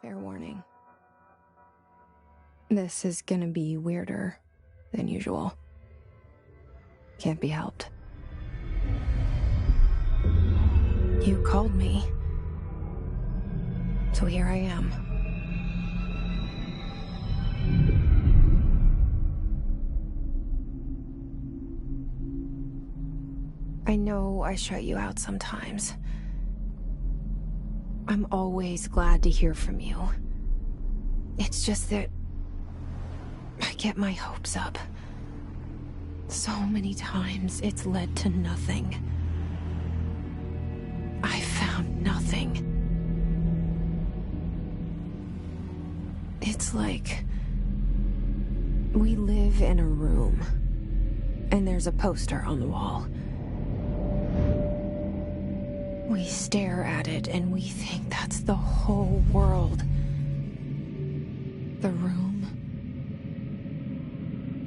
Fair warning. This is gonna be weirder than usual. Can't be helped. You called me. So here I am. I know I shut you out sometimes. I'm always glad to hear from you. It's just that I get my hopes up. So many times it's led to nothing. I found nothing. It's like we live in a room, and there's a poster on the wall. We stare at it and we think that's the whole world. The room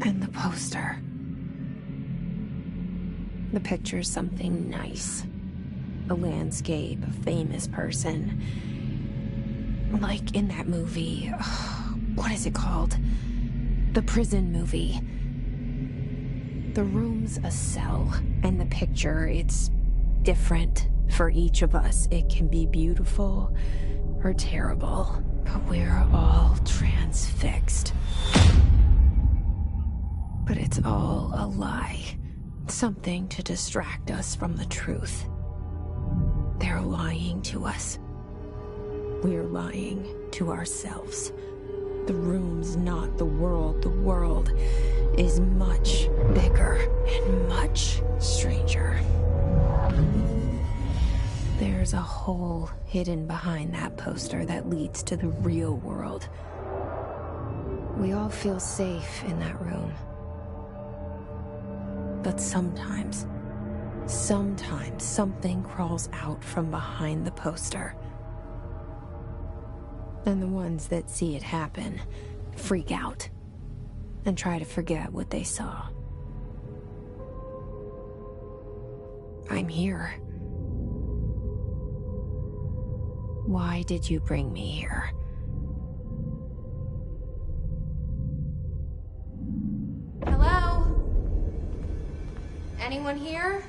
and the poster. The picture's something nice. A landscape, a famous person. Like in that movie, what is it called? The prison movie. The room's a cell, and the picture, it's different for each of us. It can be beautiful or terrible, but we're all transfixed. But it's all a lie. Something to distract us from the truth. They're lying to us. We're lying to ourselves. The room's not the world. The world is much bigger and much stranger. There's a hole hidden behind that poster that leads to the real world. We all feel safe in that room. But sometimes something crawls out from behind the poster. And the ones that see it happen freak out and try to forget what they saw. I'm here. Why did you bring me here? Hello? Anyone here?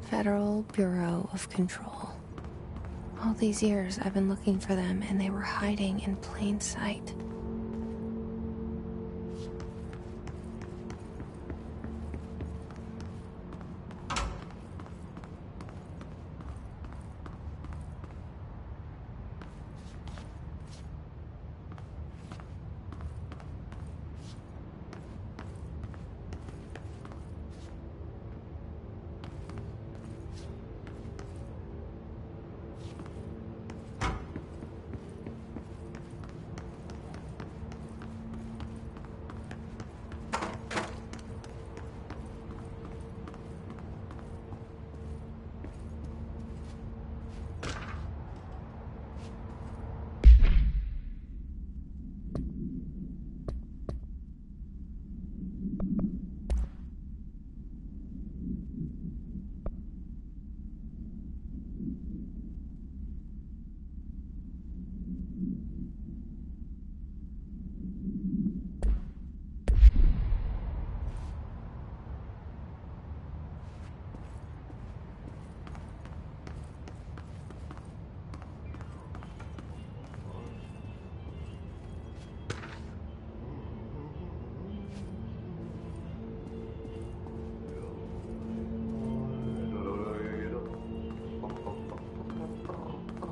Federal Bureau of Control. All these years I've been looking for them, and they were hiding in plain sight.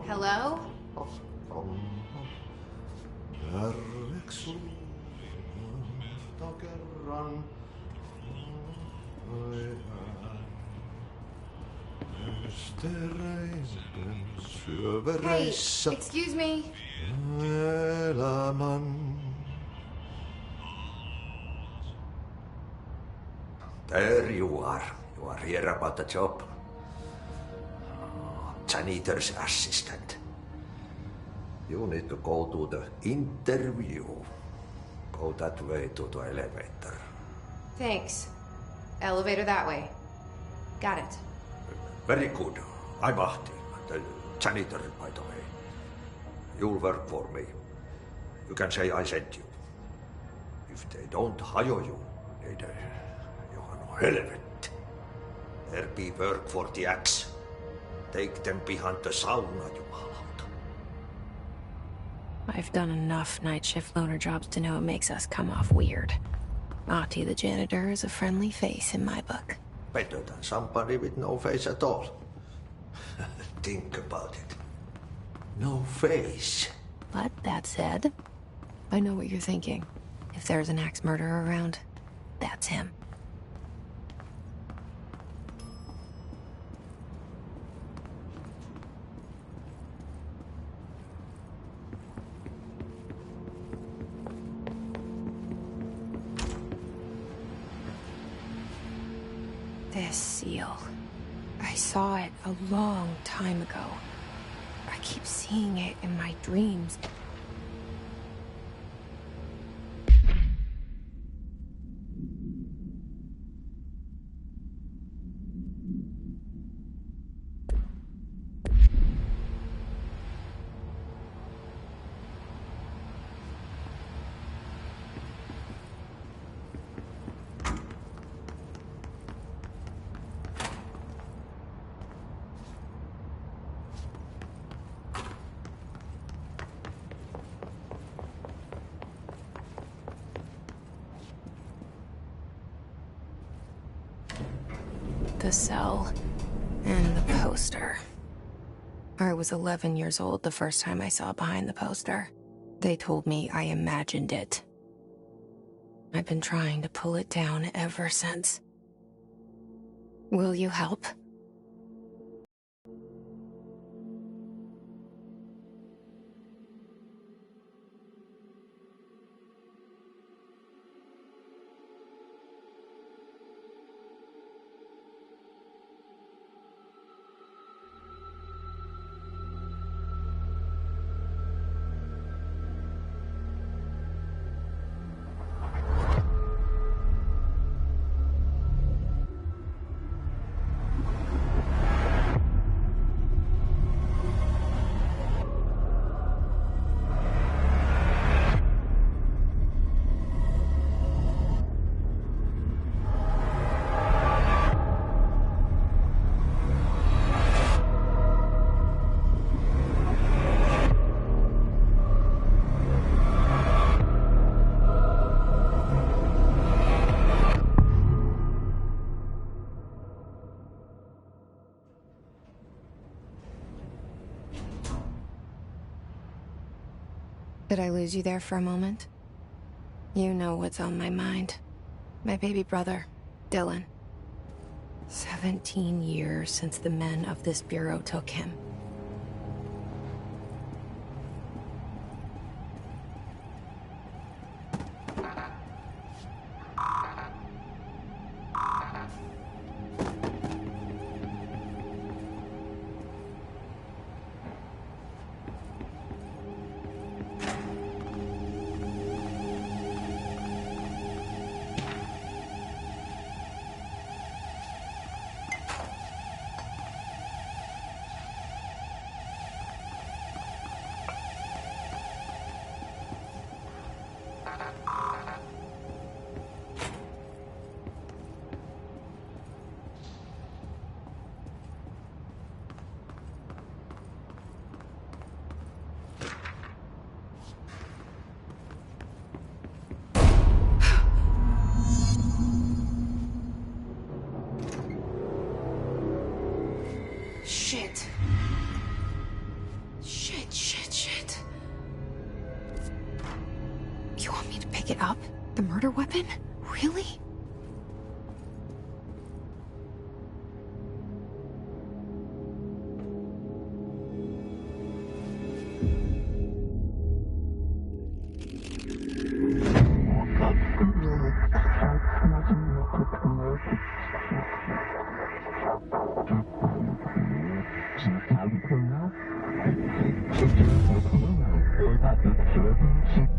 Hello? Hey, excuse me. There you are. You are here about the job. Janitor's assistant. You need to go to the interview. Go that way to the elevator. Thanks. Elevator that way. Got it. Very good. I'm Ahti, the janitor, by the way. You'll work for me. You can say I sent you. If they don't hire you, you are no helvet. There be work for the axe. Take them behind the sauna, jumalauta. I've done enough night shift loner jobs to know it makes us come off weird. Ahti the janitor is a friendly face in my book. Better than somebody with no face at all. Think about it. No face. But that said, I know what you're thinking. If there's an axe murderer around, that's him. This seal. I saw it a long time ago. I keep seeing it in my dreams. The cell and the poster. I was 11 years old the first time I saw behind the poster. They told me I imagined it. I've been trying to pull it down ever since. Will you help? Did I lose you there for a moment? You know what's on my mind. My baby brother, Dylan. 17 years since the men of this bureau took him. The murder weapon? Really?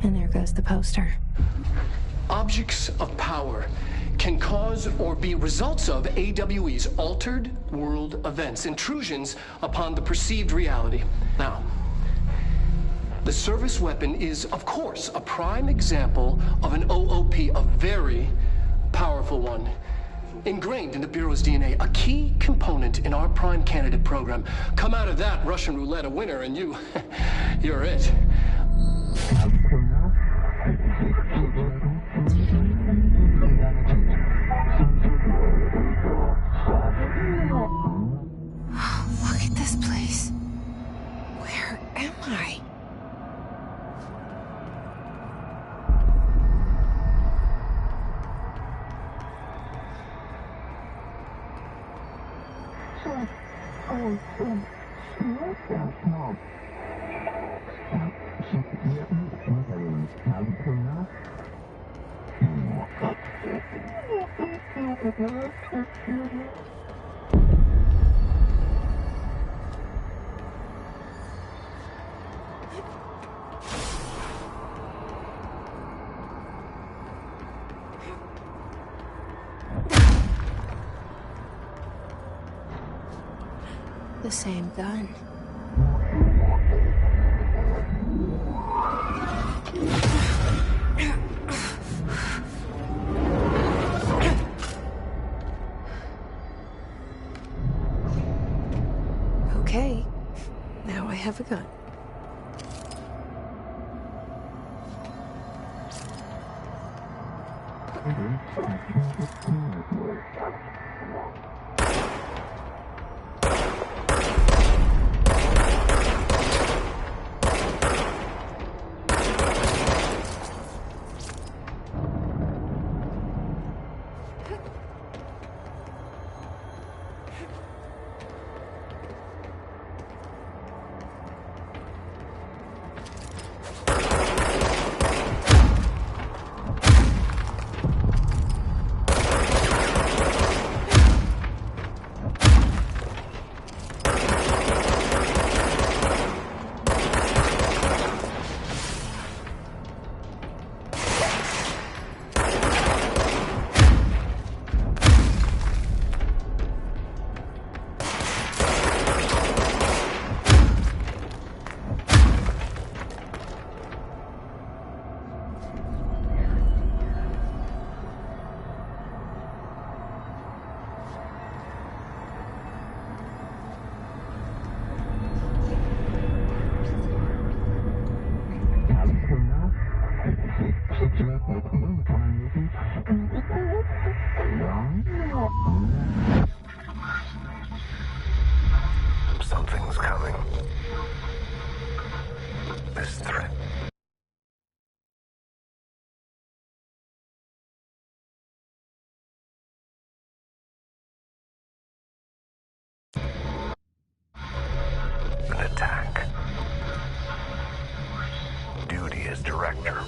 And there goes the poster. Objects of power can cause or be results of AWE's altered world events, intrusions upon the perceived reality. Now, the service weapon is, of course, a prime example of an OOP, a very powerful one. Ingrained in the Bureau's DNA, a key component in our prime candidate program. Come out of that Russian roulette a winner and you're it. Look at this place. Where am I? The same gun. Okay, now I have a gun. Something's coming. This threat. An attack. Duty as director.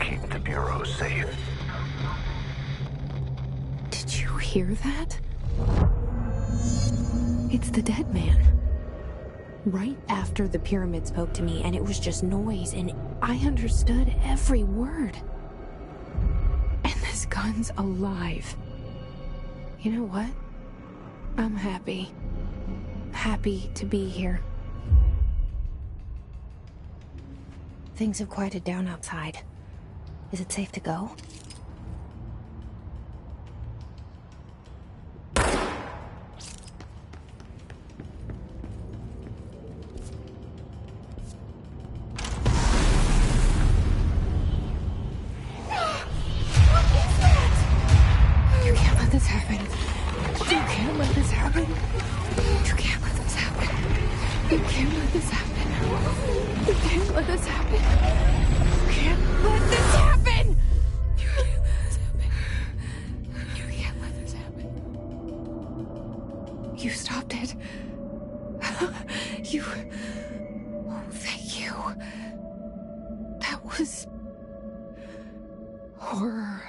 Keep the Bureau safe. Did you hear that? It's the dead man. Right after the pyramid spoke to me, and it was just noise, and I understood every word. And this gun's alive. You know what? I'm happy. Happy to be here. Things have quieted down outside. Is it safe to go? This happen. You can't let this happen. You can't let this happen. You can't let this happen. You can't let this happen. You can't let You stopped it. You... Oh, thank you. That was... horror.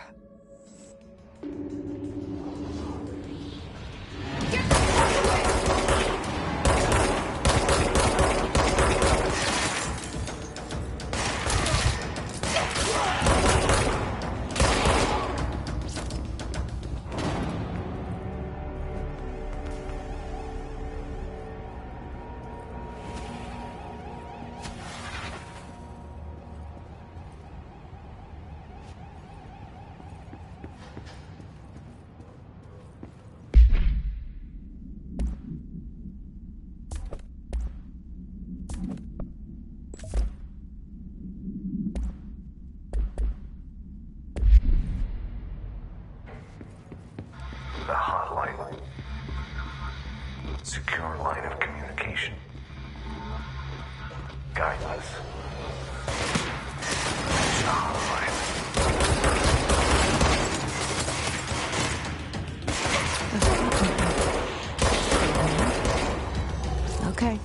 The hotline. Secure line of communication. Guidance. The hotline. Okay.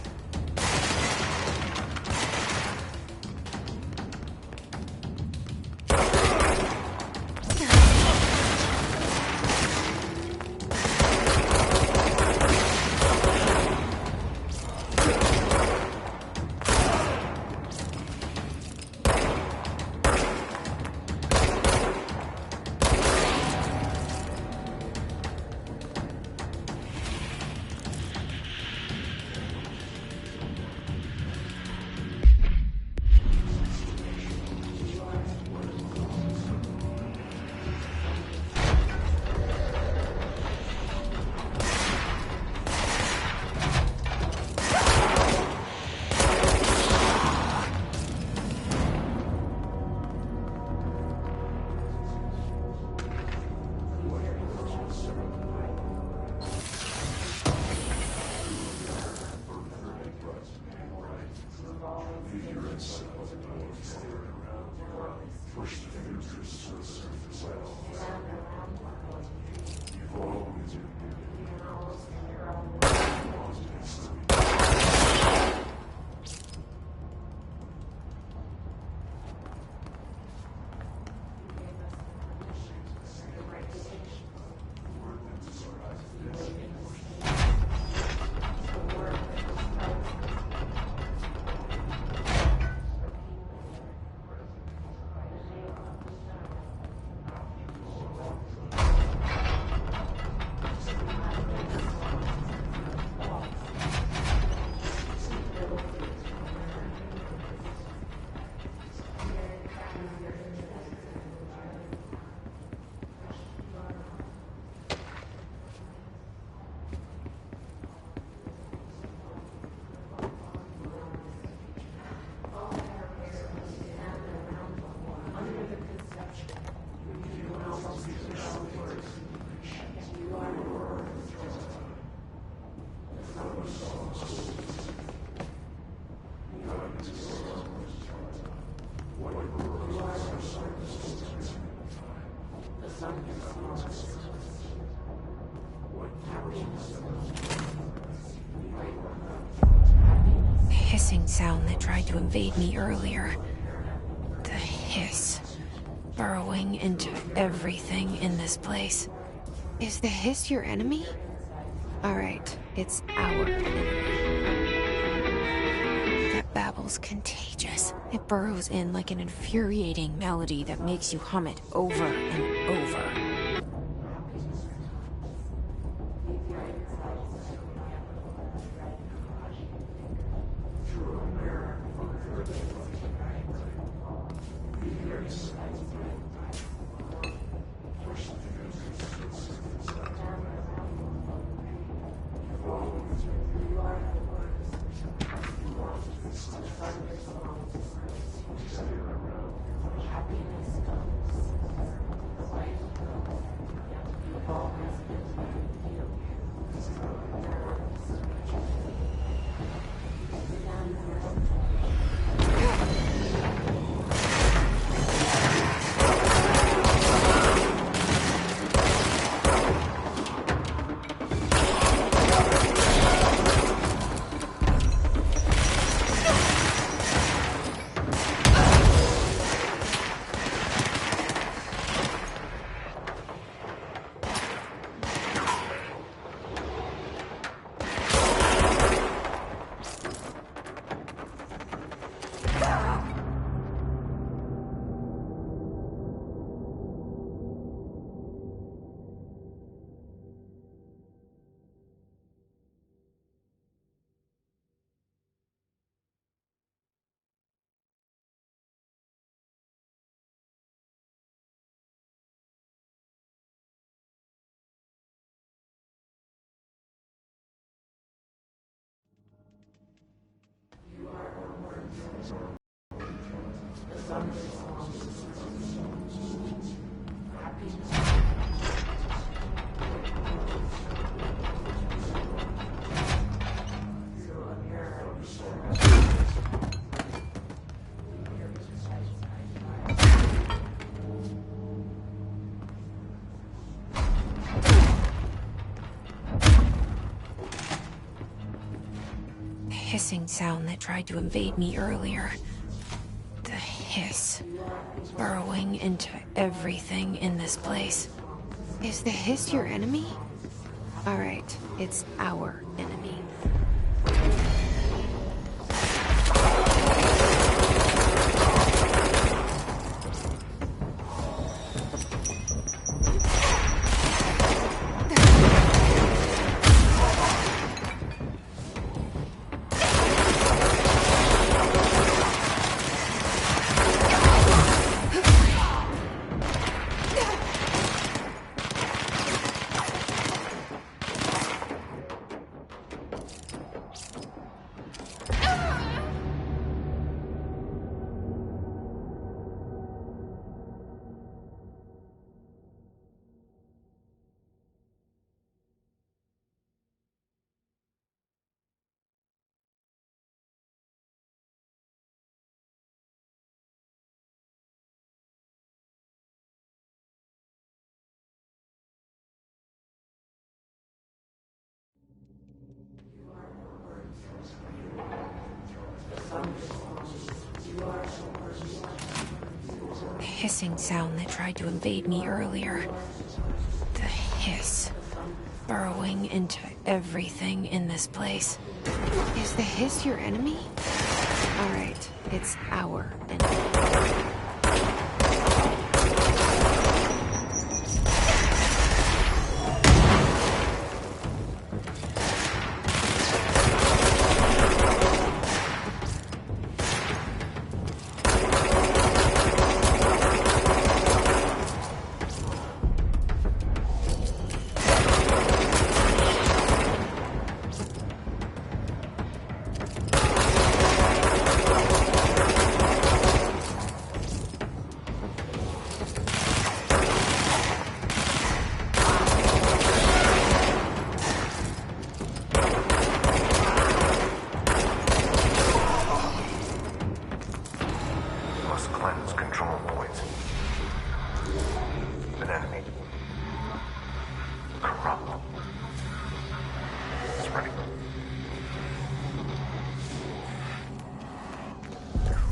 The hissing sound that tried to invade me earlier. The hiss. Burrowing into everything in this place. Is the hiss your enemy? Alright, it's our enemy. That babble's contagious. It burrows in like an infuriating melody that makes you hum it over and over. hissing sound that tried to invade me earlier. The hiss. Burrowing into everything in this place. Is the hiss your enemy? Alright, it's our enemy. The hissing sound that tried to invade me earlier. The hiss. Burrowing into everything in this place. Is the hiss your enemy? Alright, it's our enemy.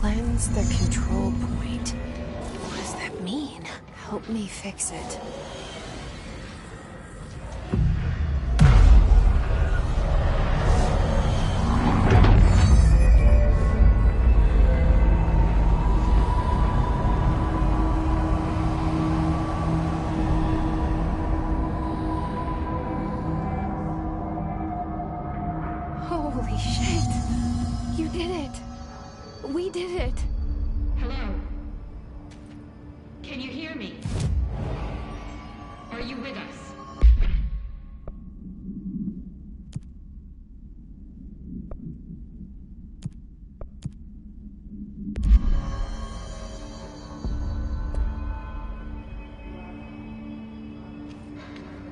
Cleanse the control point. What does that mean? Help me fix it. Holy shit! You did it! We did it! Hello? Can you hear me? Are you with us?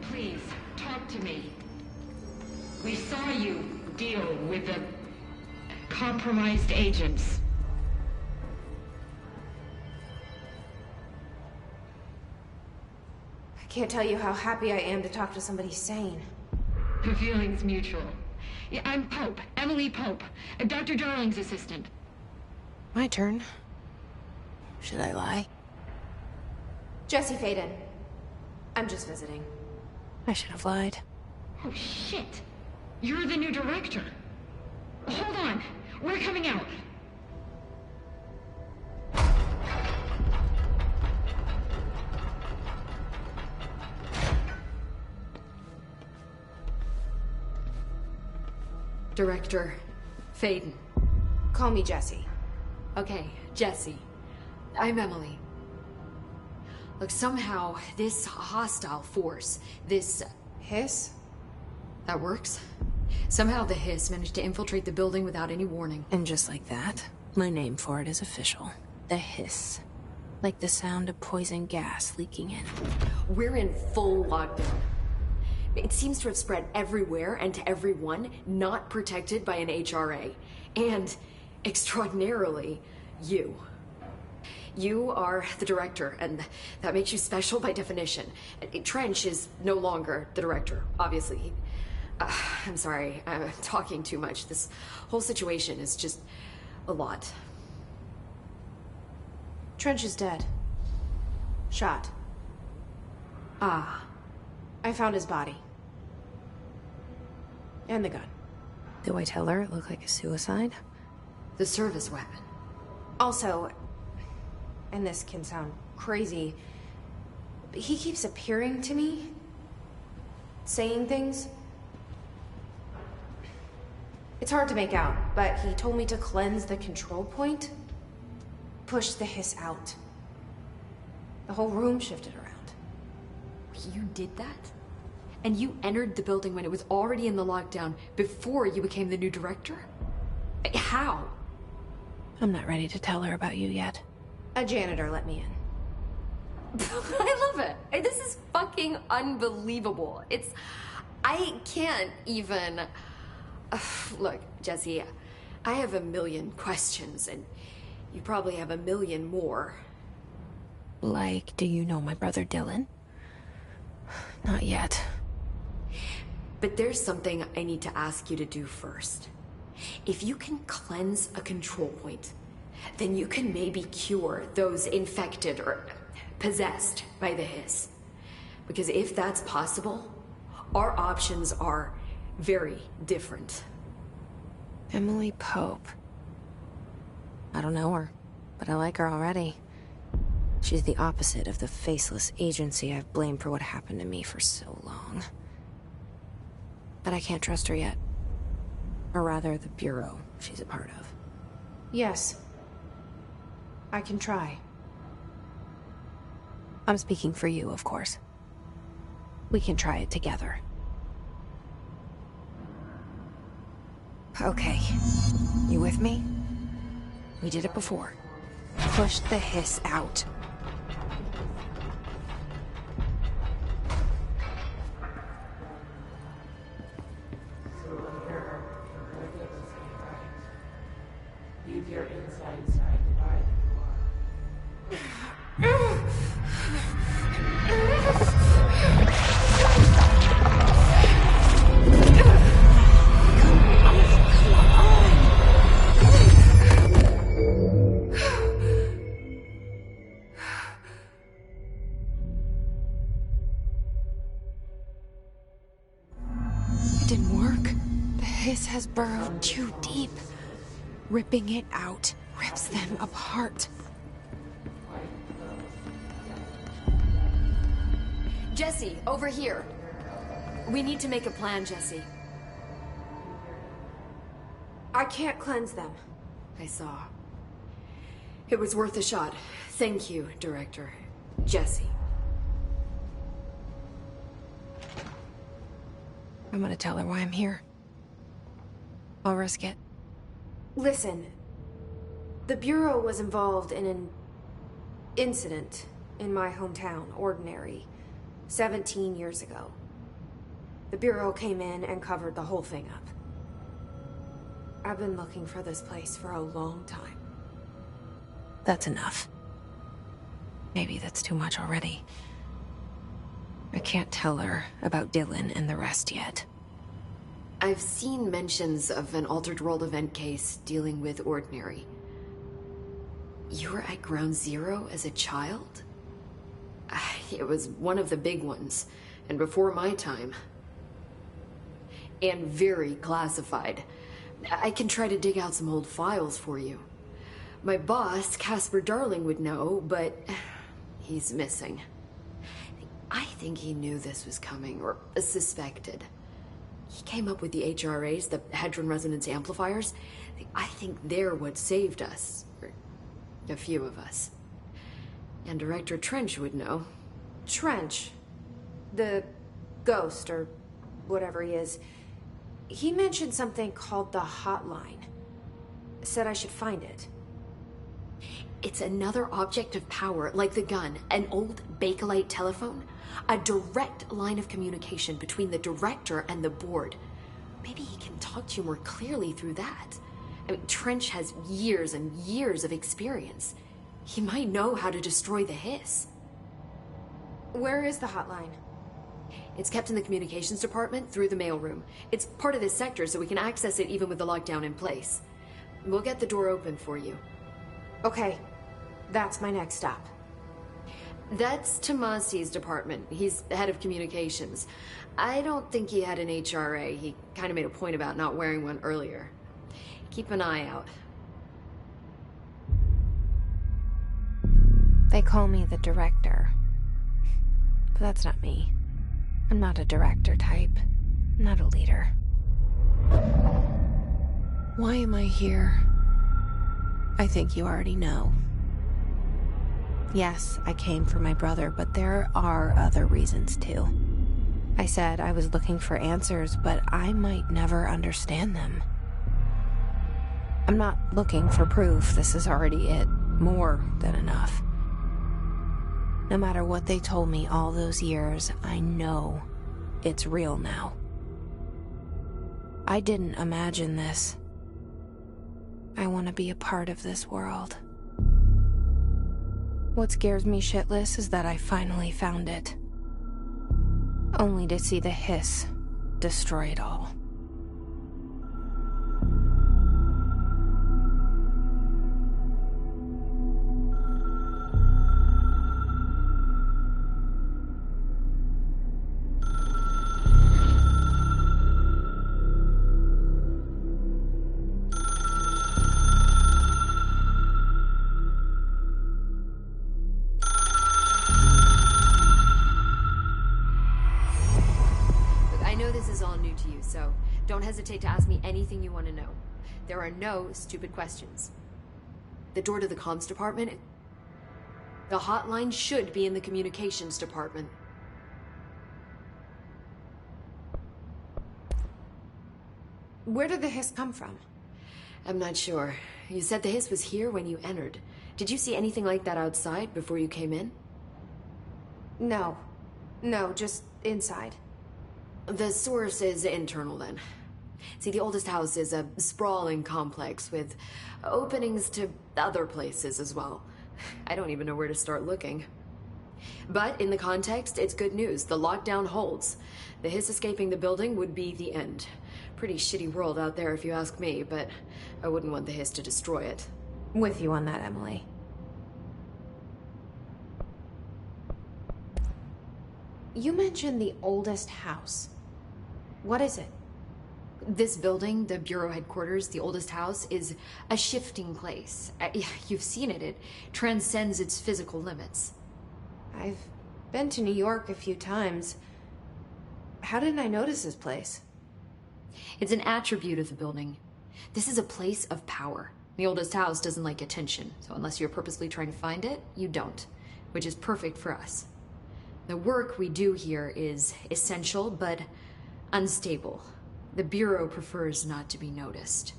Please, talk to me. We saw you deal with the compromised agents. I can't tell you how happy I am to talk to somebody sane. The feeling's mutual. Yeah, I'm Pope, Emily Pope, Dr. Darling's assistant. My turn. Should I lie? Jesse Faden. I'm just visiting. I should have lied. Oh, shit. You're the new director. Hold on. We're coming out. Director Faden. Call me Jesse. Okay, Jesse. I'm Emily. Look, somehow this hostile force, this Hiss? that works. Somehow the hiss managed to infiltrate the building without any warning. And just like that, my name for it is official. The hiss. Like the sound of poison gas leaking in. We're in full lockdown. It seems to have spread everywhere and to everyone not protected by an HRA. And, extraordinarily, you. You are the director, and that makes you special by definition. Trench is no longer the director, obviously. I'm sorry, I'm talking too much. This whole situation is just a lot. Trench is dead. Shot. Ah. I found his body. And the gun. Do I tell her it looked like a suicide? The service weapon. Also, and this can sound crazy, but he keeps appearing to me, saying things. It's hard to make out, but he told me to cleanse the control point, push the hiss out. The whole room shifted around. You did that? And you entered the building when it was already in the lockdown before you became the new director? How? I'm not ready to tell her about you yet. A janitor let me in. I love it. This is fucking unbelievable. I can't even... Look, Jesse, I have a million questions, and you probably have a million more. Like, do you know my brother Dylan? Not yet. But there's something I need to ask you to do first. If you can cleanse a control point, then you can maybe cure those infected or possessed by the hiss. Because if that's possible, our options are very different. Emily Pope. I don't know her, but I like her already. She's the opposite of the faceless agency I've blamed for what happened to me for so long. But I can't trust her yet. Or rather, the Bureau she's a part of. Yes. I can try. I'm speaking for you, of course. We can try it together. Okay. You with me? We did it before. Push the hiss out. It didn't work. The hiss has burrowed too deep. Ripping it out rips them apart. Jesse, over here. We need to make a plan, Jesse. I can't cleanse them. I saw. It was worth a shot. Thank you, Director. Jesse. I'm gonna tell her why I'm here. I'll risk it. Listen, the Bureau was involved in an incident in my hometown, Ordinary, 17 years ago. The Bureau came in and covered the whole thing up. I've been looking for this place for a long time. That's enough. Maybe that's too much already. I can't tell her about Dylan and the rest yet. I've seen mentions of an Altered World event case dealing with Ordinary. You were at Ground Zero as a child? It was one of the big ones, and before my time. And very classified. I can try to dig out some old files for you. My boss, Casper Darling, would know, but he's missing. I think he knew this was coming, or suspected. He came up with the HRAs, the Hadron Resonance Amplifiers. I think they're what saved us. Or a few of us. And Director Trench would know. Trench, the ghost, or whatever he is, he mentioned something called the Hotline. Said I should find it. It's another object of power, like the gun, an old Bakelite telephone. A direct line of communication between the director and the board. Maybe he can talk to you more clearly through that. I mean, Trench has years and years of experience. He might know how to destroy the hiss. Where is the Hotline? It's kept in the communications department through the mailroom. It's part of this sector, so we can access it even with the lockdown in place. We'll get the door open for you. Okay, that's my next stop. That's Tomasi's department. He's the head of communications. I don't think he had an HRA. He kind of made a point about not wearing one earlier. Keep an eye out. They call me the director. But that's not me. I'm not a director type. I'm not a leader. Why am I here? I think you already know. Yes, I came for my brother, but there are other reasons too. I said I was looking for answers, but I might never understand them. I'm not looking for proof. This is already it. More than enough. No matter what they told me all those years, I know it's real now. I didn't imagine this. I want to be a part of this world. What scares me shitless is that I finally found it. Only to see the hiss destroy it all. So don't hesitate to ask me anything you want to know. There are no stupid questions. The door to the comms department, the hotline should be in the communications department. Where did the hiss come from? I'm not sure. You said the hiss was here when you entered. Did you see anything like that outside before you came in? No, just inside. The source is internal, then. See, the oldest house is a sprawling complex with openings to other places as well. I don't even know where to start looking. But in the context, it's good news. The lockdown holds. The hiss escaping the building would be the end. Pretty shitty world out there if you ask me, but I wouldn't want the hiss to destroy it. With you on that, Emily. You mentioned the oldest house. What is it? This building, the Bureau headquarters, the oldest house, is a shifting place. You've seen it. It transcends its physical limits. I've been to New York a few times. How didn't I notice this place? It's an attribute of the building. This is a place of power. The oldest house doesn't like attention, so unless you're purposely trying to find it, you don't, which is perfect for us. The work we do here is essential, but unstable. The Bureau prefers not to be noticed.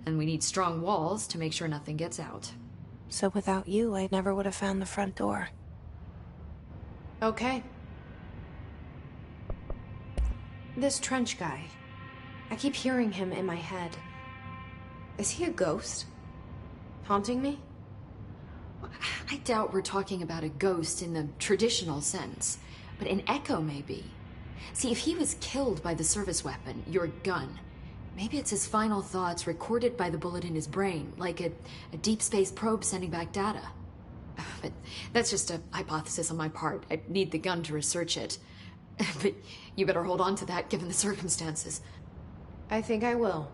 And we need strong walls to make sure nothing gets out. So without you, I never would have found the front door. Okay. This Trench guy. I keep hearing him in my head. Is he a ghost? Haunting me? I doubt we're talking about a ghost in the traditional sense, but an echo maybe. See, if he was killed by the service weapon, your gun, maybe it's his final thoughts recorded by the bullet in his brain, like a deep space probe sending back data. But that's just a hypothesis on my part. I need the gun to research it. But you better hold on to that given the circumstances. I think I will.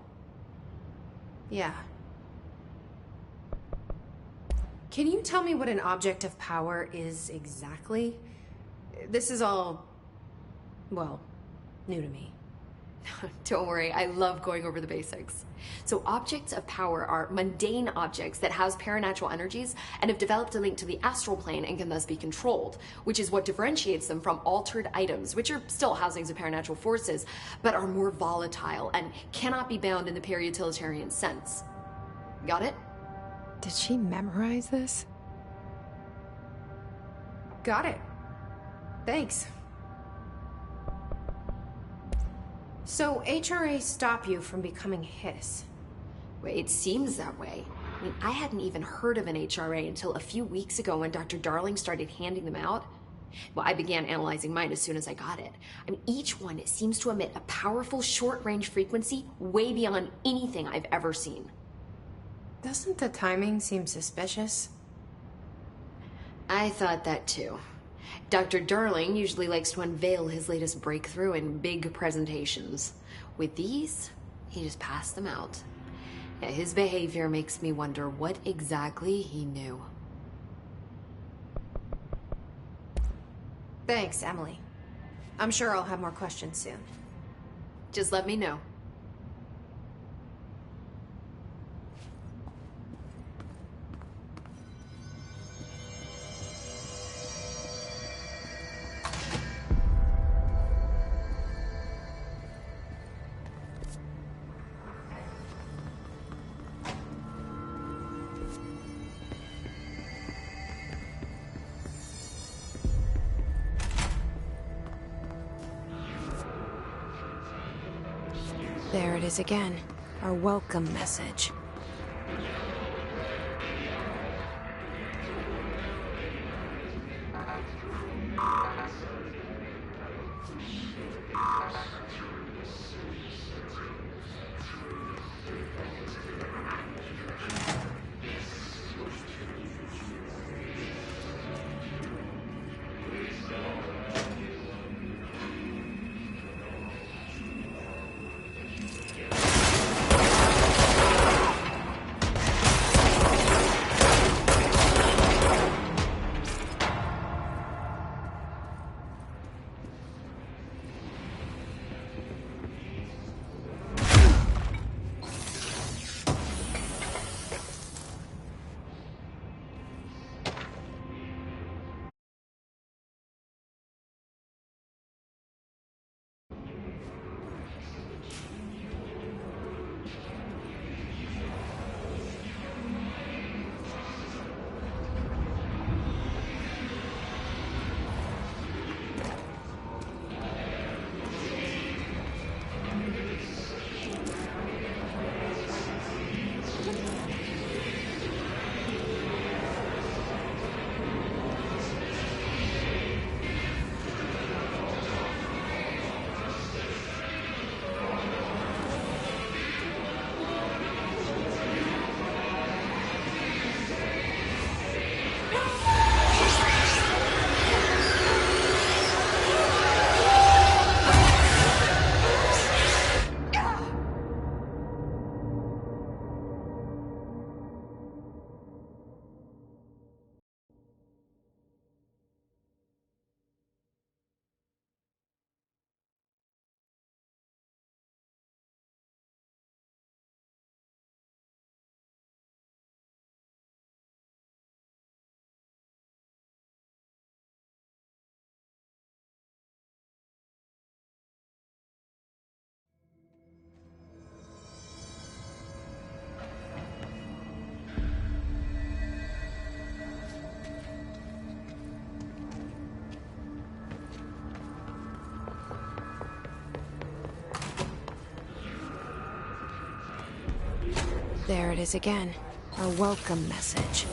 Yeah. Can you tell me what an object of power is exactly? This is all, well, new to me. Don't worry, I love going over the basics. So objects of power are mundane objects that house paranatural energies and have developed a link to the astral plane and can thus be controlled, which is what differentiates them from altered items, which are still housings of paranatural forces, but are more volatile and cannot be bound in the peri-utilitarian sense. Got it? Did she memorize this? Got it. Thanks. So HRA stop you from becoming Hiss? Well, it seems that way. I mean, I hadn't even heard of an HRA until a few weeks ago when Dr. Darling started handing them out. Well, I began analyzing mine as soon as I got it. I mean, each one seems to emit a powerful short-range frequency way beyond anything I've ever seen. Doesn't the timing seem suspicious? I thought that too. Dr. Darling usually likes to unveil his latest breakthrough in big presentations. With these, he just passed them out. Yeah, his behavior makes me wonder what exactly he knew. Thanks, Emily. I'm sure I'll have more questions soon. Just let me know. There it is again. Our welcome message. There it is again. Our welcome message.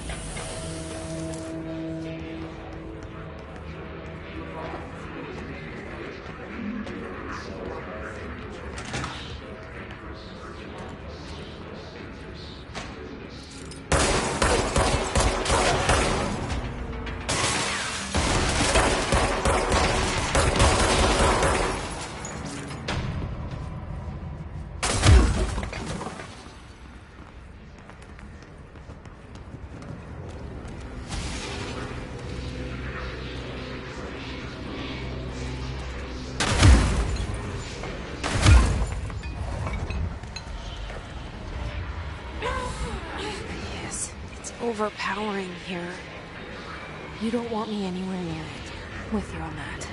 Overpowering here. You don't want me anywhere near it. With you on that.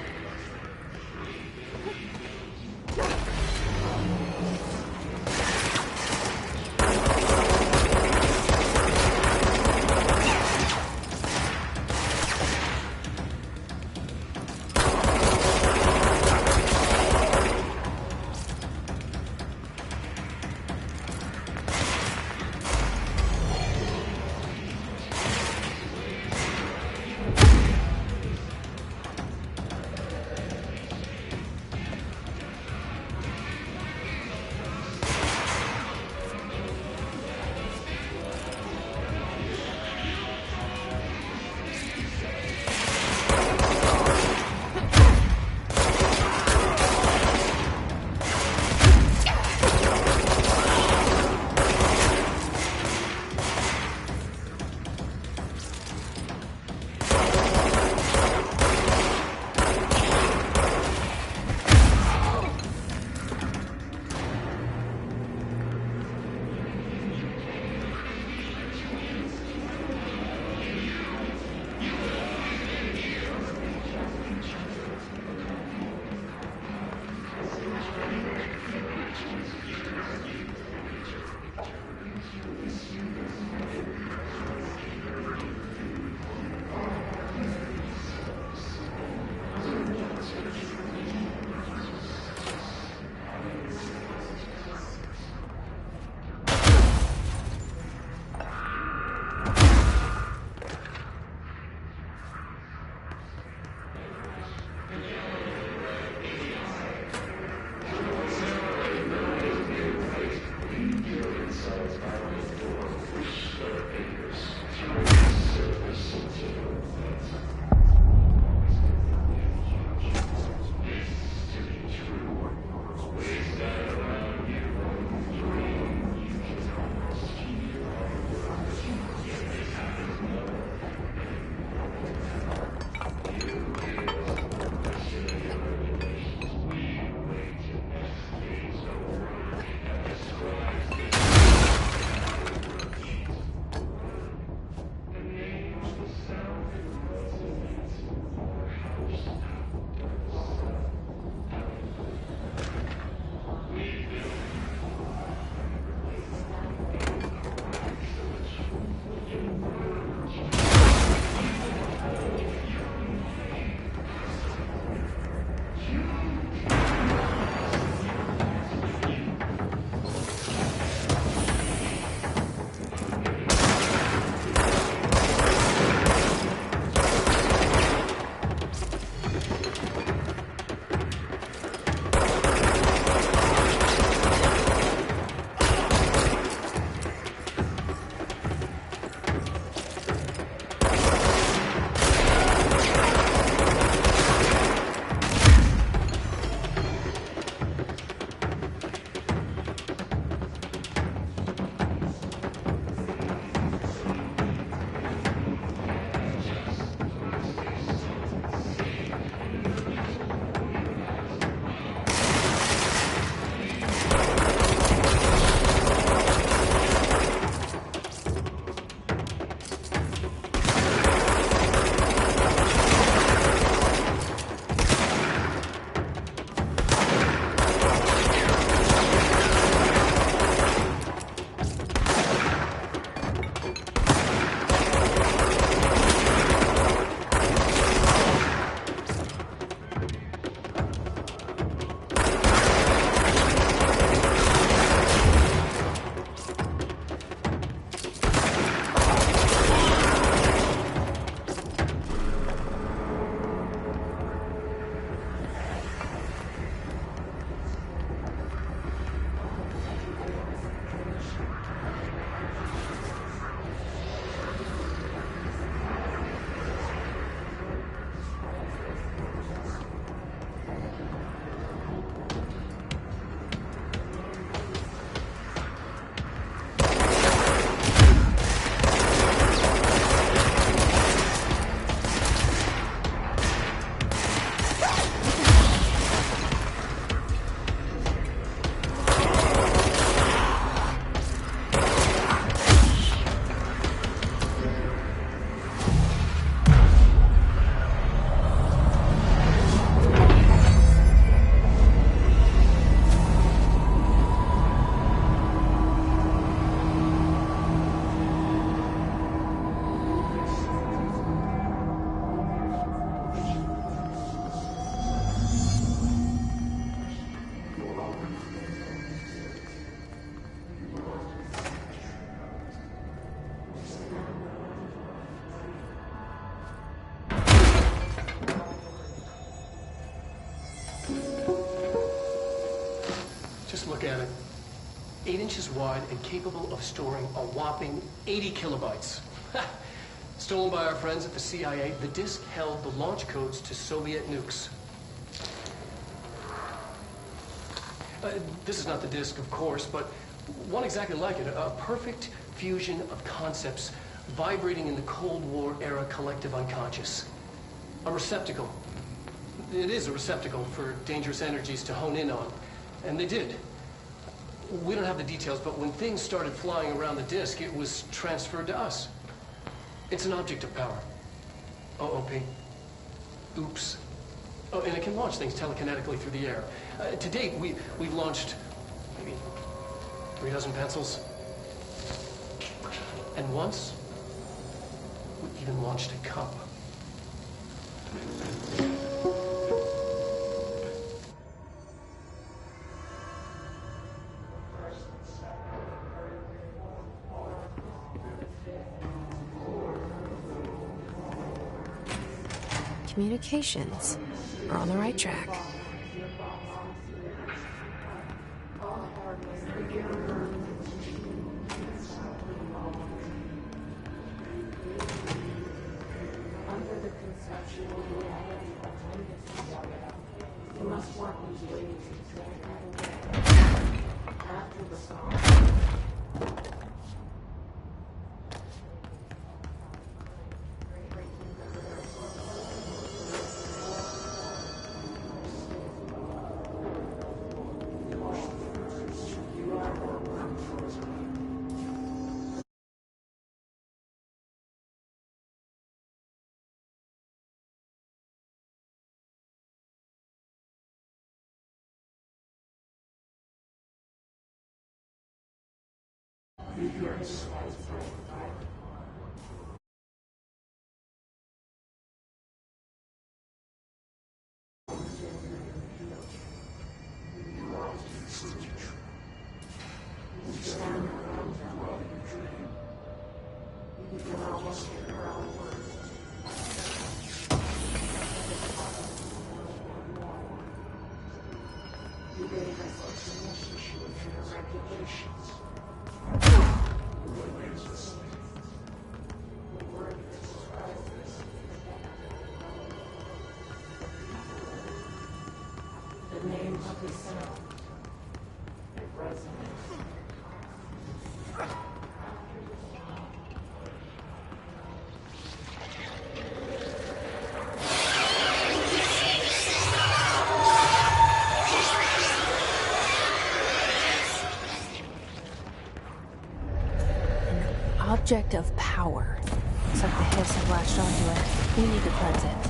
Just look at it. 8 inches wide and capable of storing a whopping 80 kilobytes. Stolen by our friends at the CIA, the disk held the launch codes to Soviet nukes. This is not the disk, of course, but one exactly like it. A perfect fusion of concepts vibrating in the Cold War era collective unconscious. A receptacle. It is a receptacle for dangerous energies to hone in on. And they did. We don't have the details, but when things started flying around the disk, it was transferred to us. It's an object of power. OOP. Oops. Oh, and it can launch things telekinetically through the air. To date, we've launched maybe 3 dozen pencils. And once, we even launched a cup. Communications. We're on the right track. Object of power. Looks like the hiss have latched onto it. We need to cleanse it.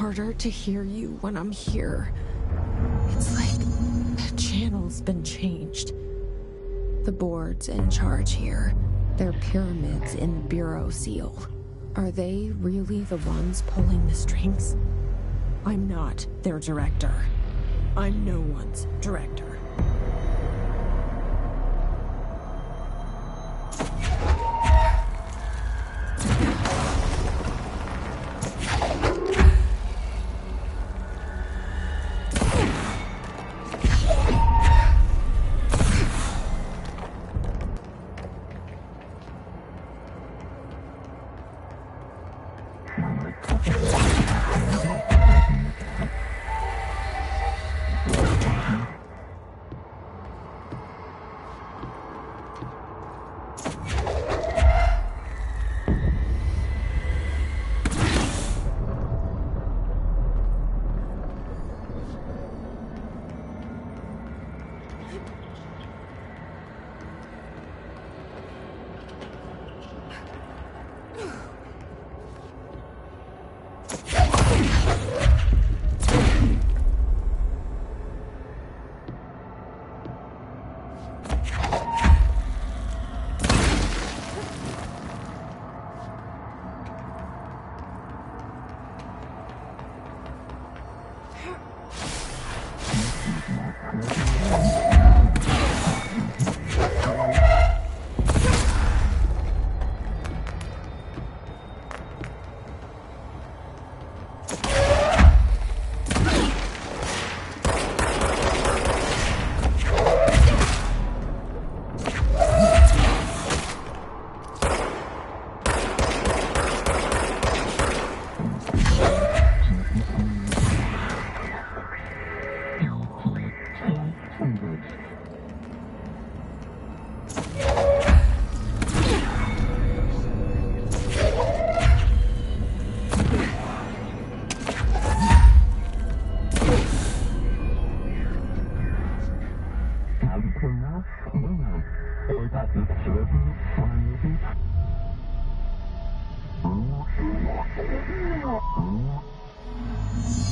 harder to hear you when I'm here. It's like the channel's been changed. The board's in charge here. They're pyramids in the Bureau seal. Are they really the ones pulling the strings? I'm not their director. I'm no one's director.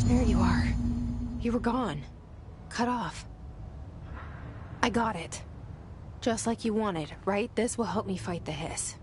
There you are. You were gone. Cut off. I got it. Just like you wanted, right? This will help me fight the hiss.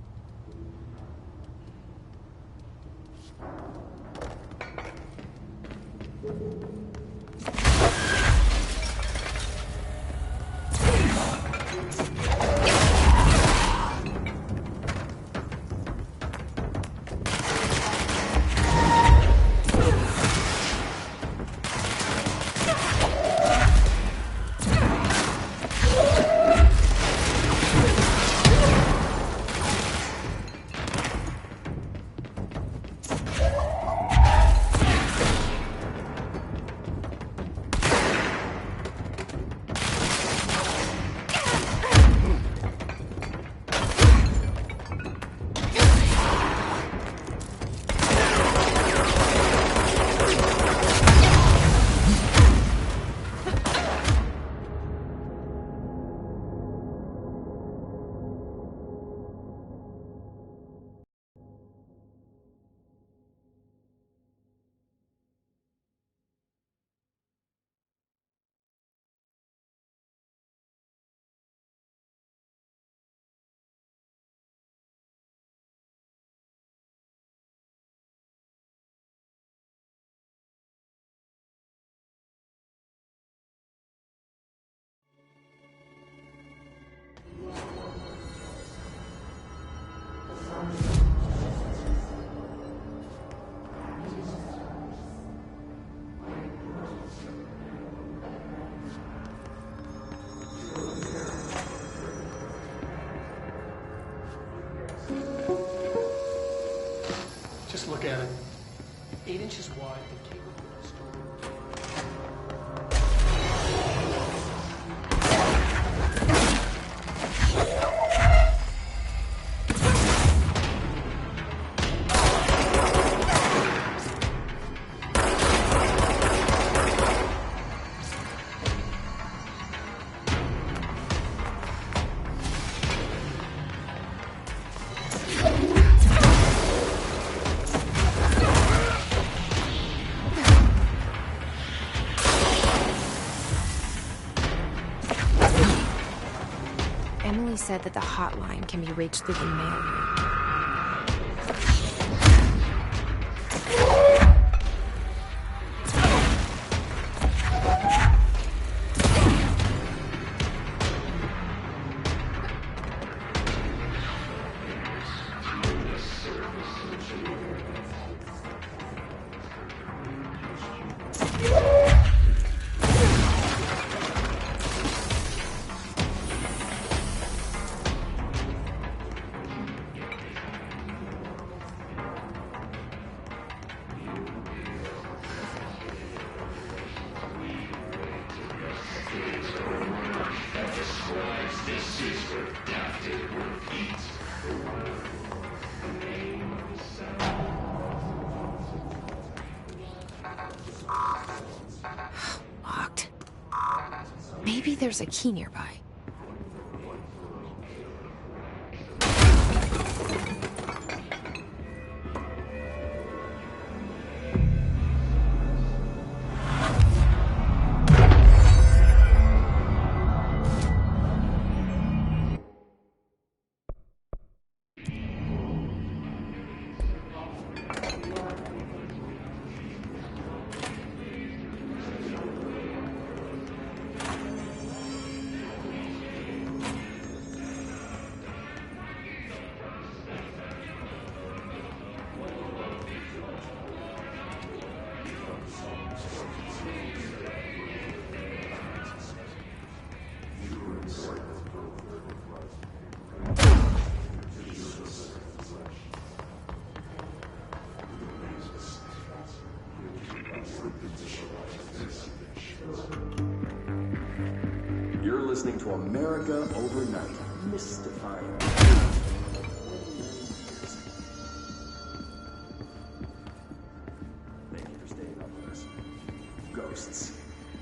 Just look at it. 8 inches wide and capable of storing. Emily said that the hotline can be reached through the mailroom. Locked. Maybe there's a key nearby. You're listening to America Overnight, mystifying. Thank you for staying up with us. Ghosts.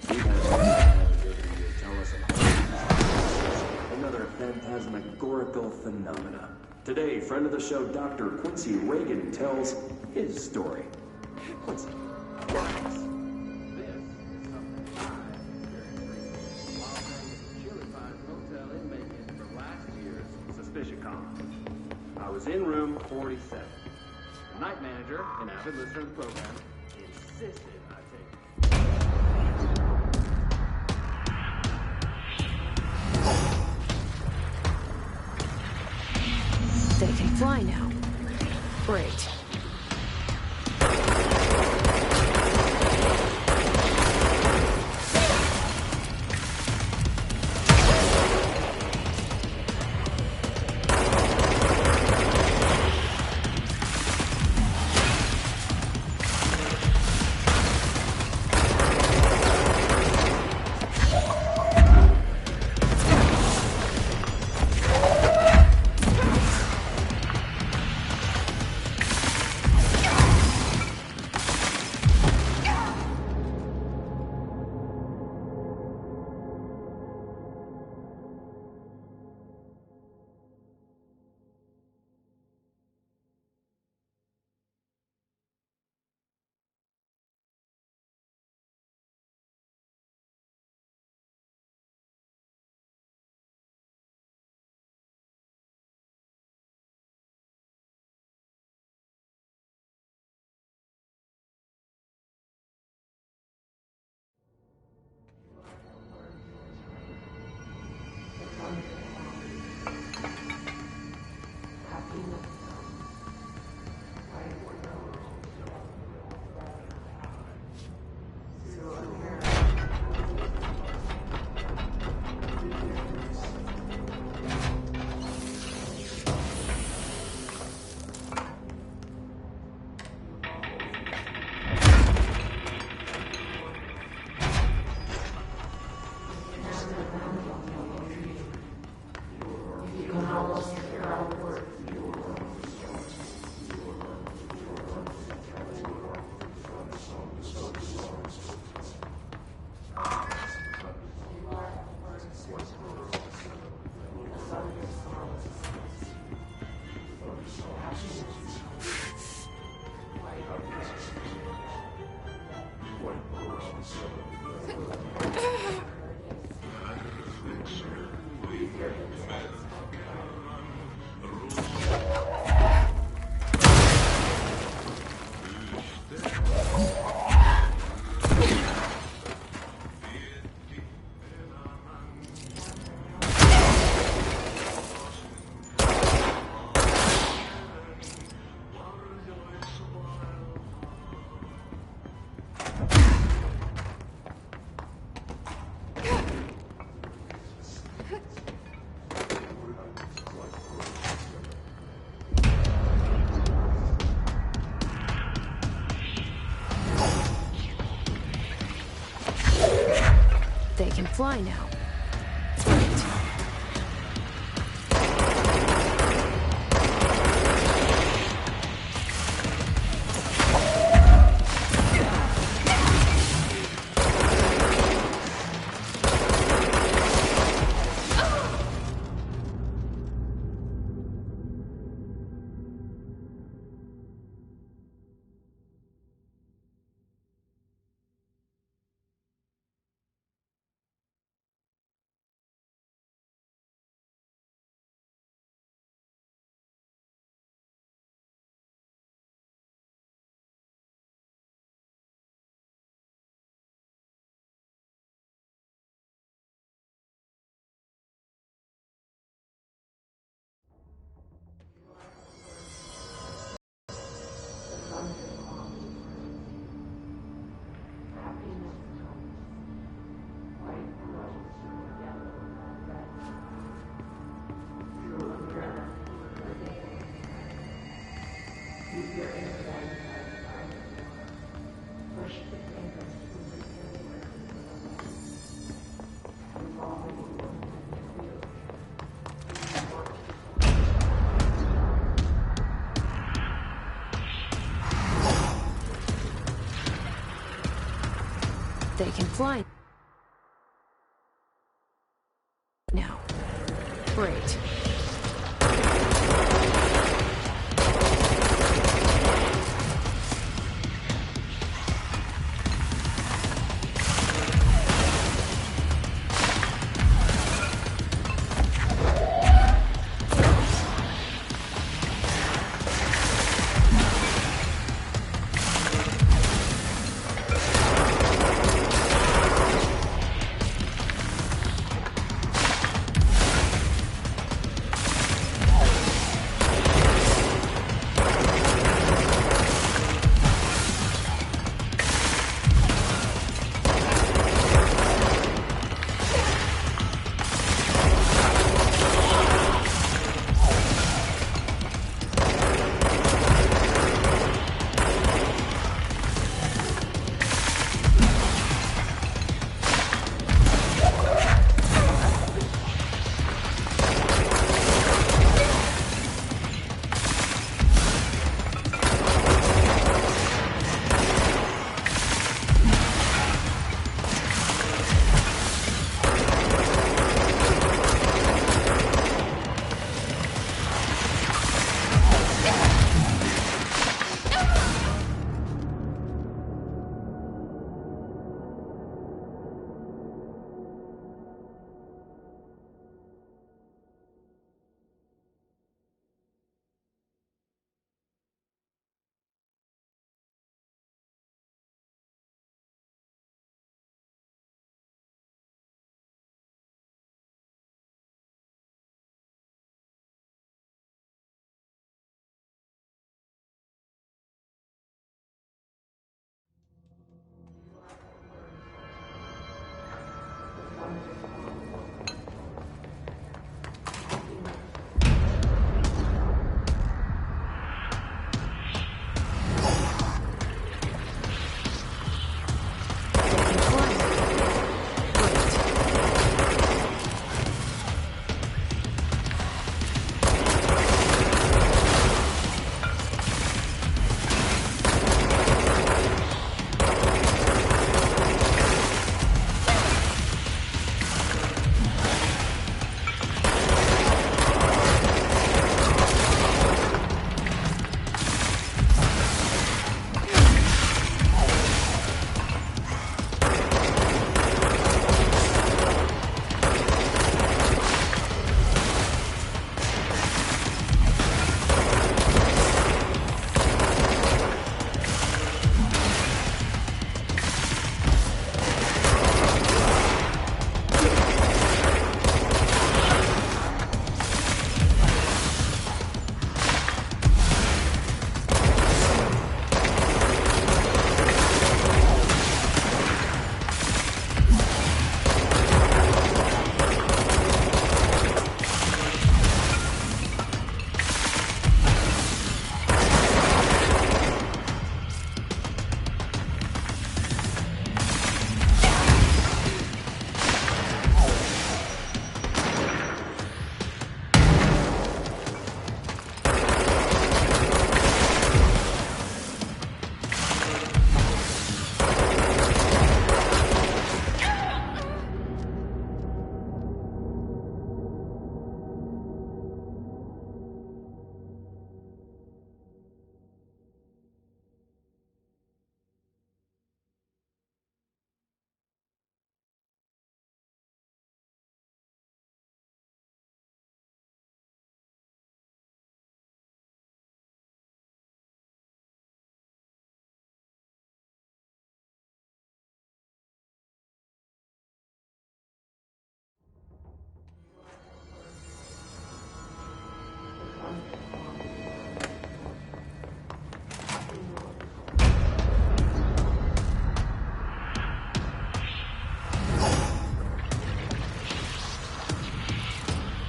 We have to tell us about another phantasmagorical phenomena. Today, friend of the show, Dr. Quincy Reagan tells his story. Quincy. I was in room 47. The night manager, an avid listener to the program, insisted I take. They can fly now. Great. can fly now. Great. They can fly now. Great.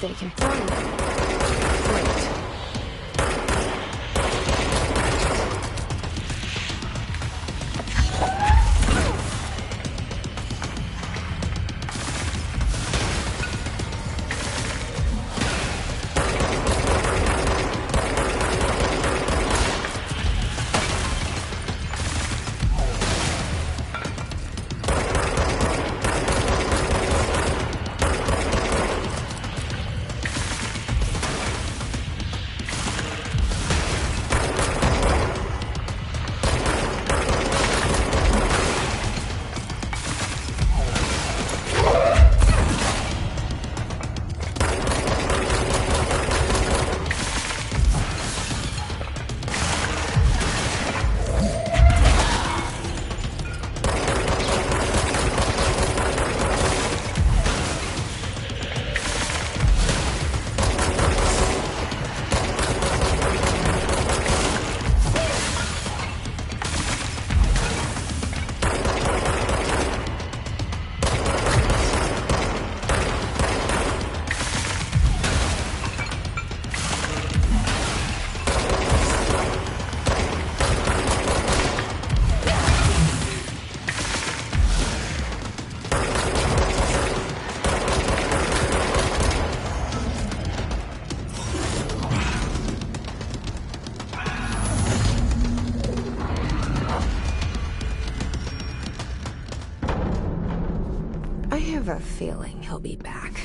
They can find them. Great. I have a feeling he'll be back.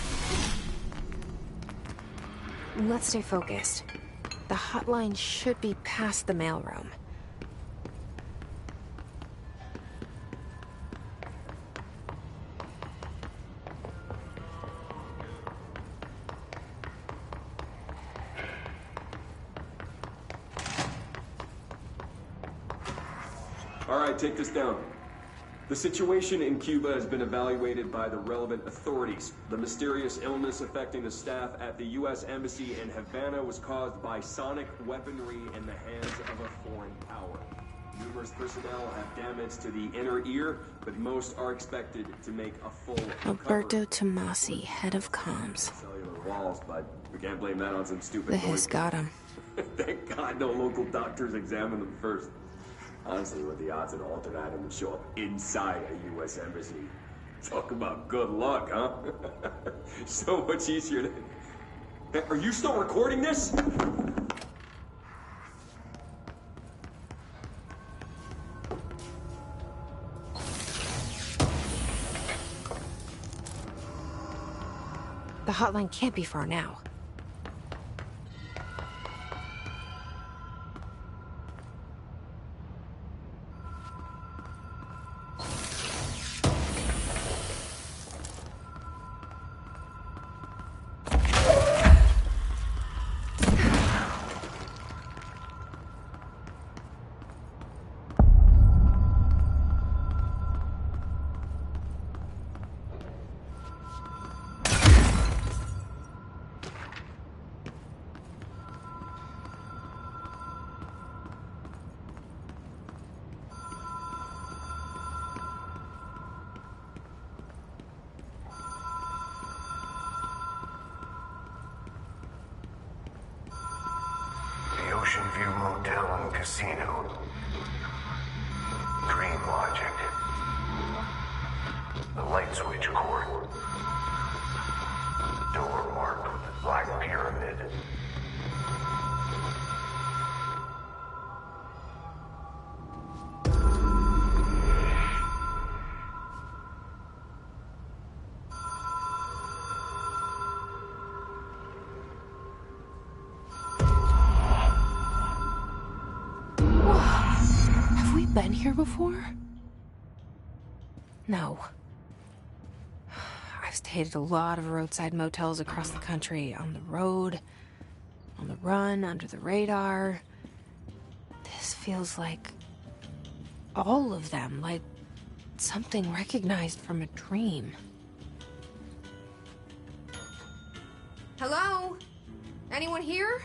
Let's stay focused. The hotline should be past the mailroom. All right, take this down. The situation in Cuba has been evaluated by the relevant authorities. The mysterious illness affecting the staff at the U.S. Embassy in Havana was caused by sonic weaponry in the hands of a foreign power. Numerous personnel have damage to the inner ear, but most are expected to make a full Alberto Tomasi, head of comms. cellular walls, but we can't blame that on some stupid The noise. Hiss got him. Thank God no local doctors examined them first. Honestly, what the odds that Altered Adam would show up inside a U.S. embassy? Talk about good luck, huh? So much easier to... Hey, are you still recording this? The hotline can't be far now. The Ocean View Motel and Casino. Dream Logic. The light switch cord. Door marked with the Black Pyramid. Have we been here before? No. I've stayed at a lot of roadside motels across the country, on the road, on the run, under the radar. This feels like all of them, like something recognized from a dream. Hello? Anyone here?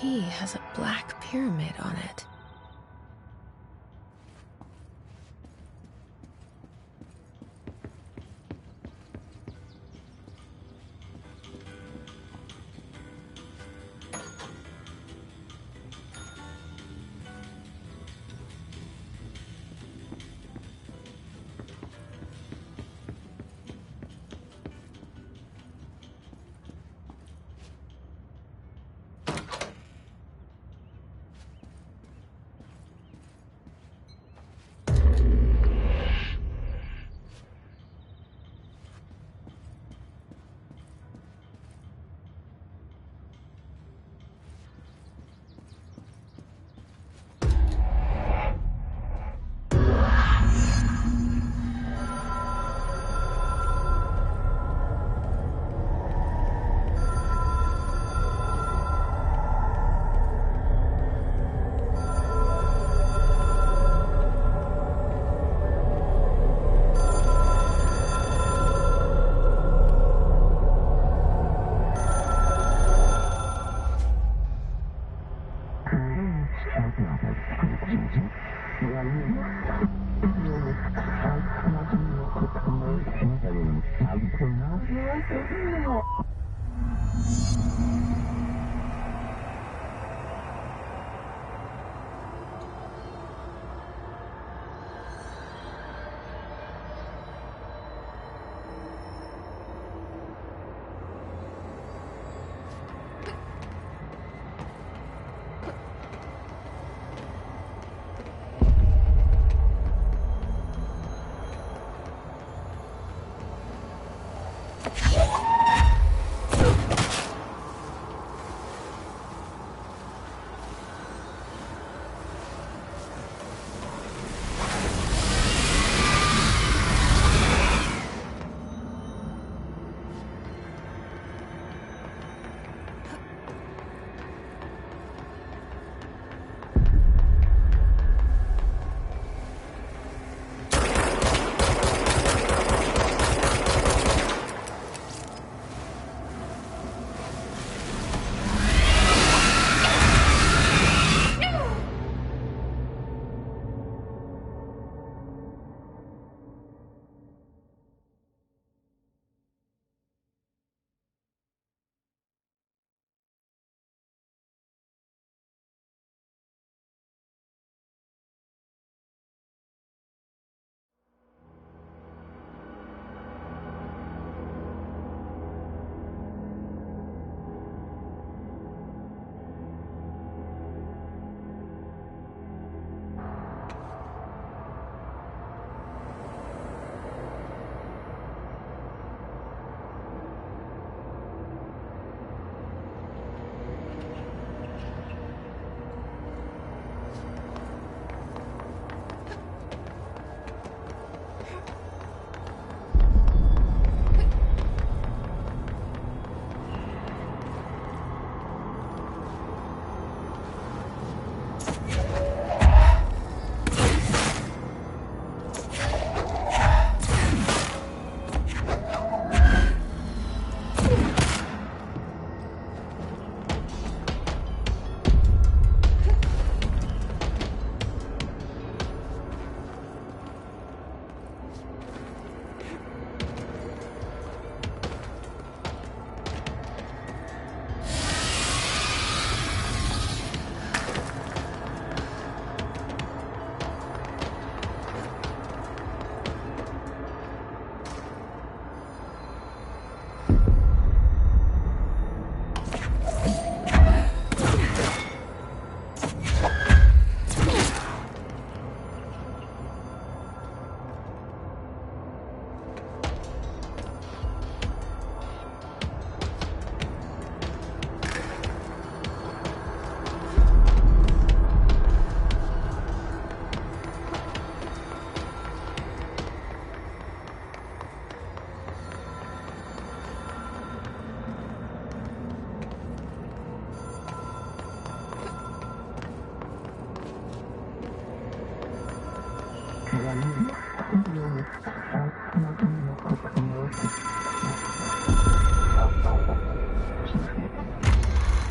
key has a black pyramid on it.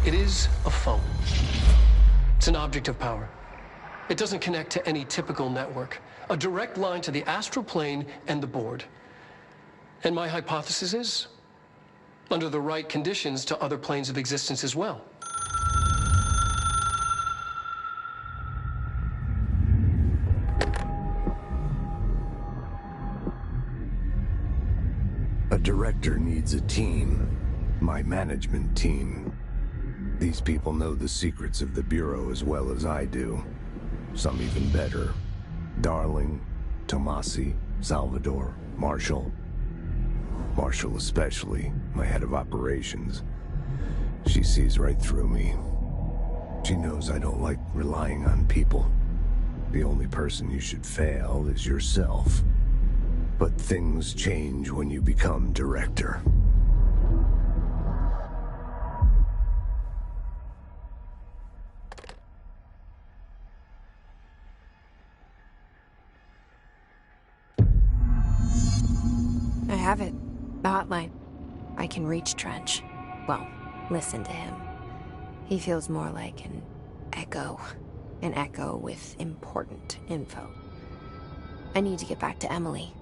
It is a phone. It's an object of power. It doesn't connect to any typical network. A direct line to the astral plane and the board. And my hypothesis is, under the right conditions, to other planes of existence as well. A director needs a team. My management team. These people know the secrets of the Bureau as well as I do. Some even better. Darling, Tomasi, Salvador, Marshall. Marshall especially, my head of operations. She sees right through me. She knows I don't like relying on people. The only person you should fail is yourself. But things change when you become director. I have it. The hotline. I can reach Trench. Well, listen to him. He feels more like an echo. An echo with important info. I need to get back to Emily.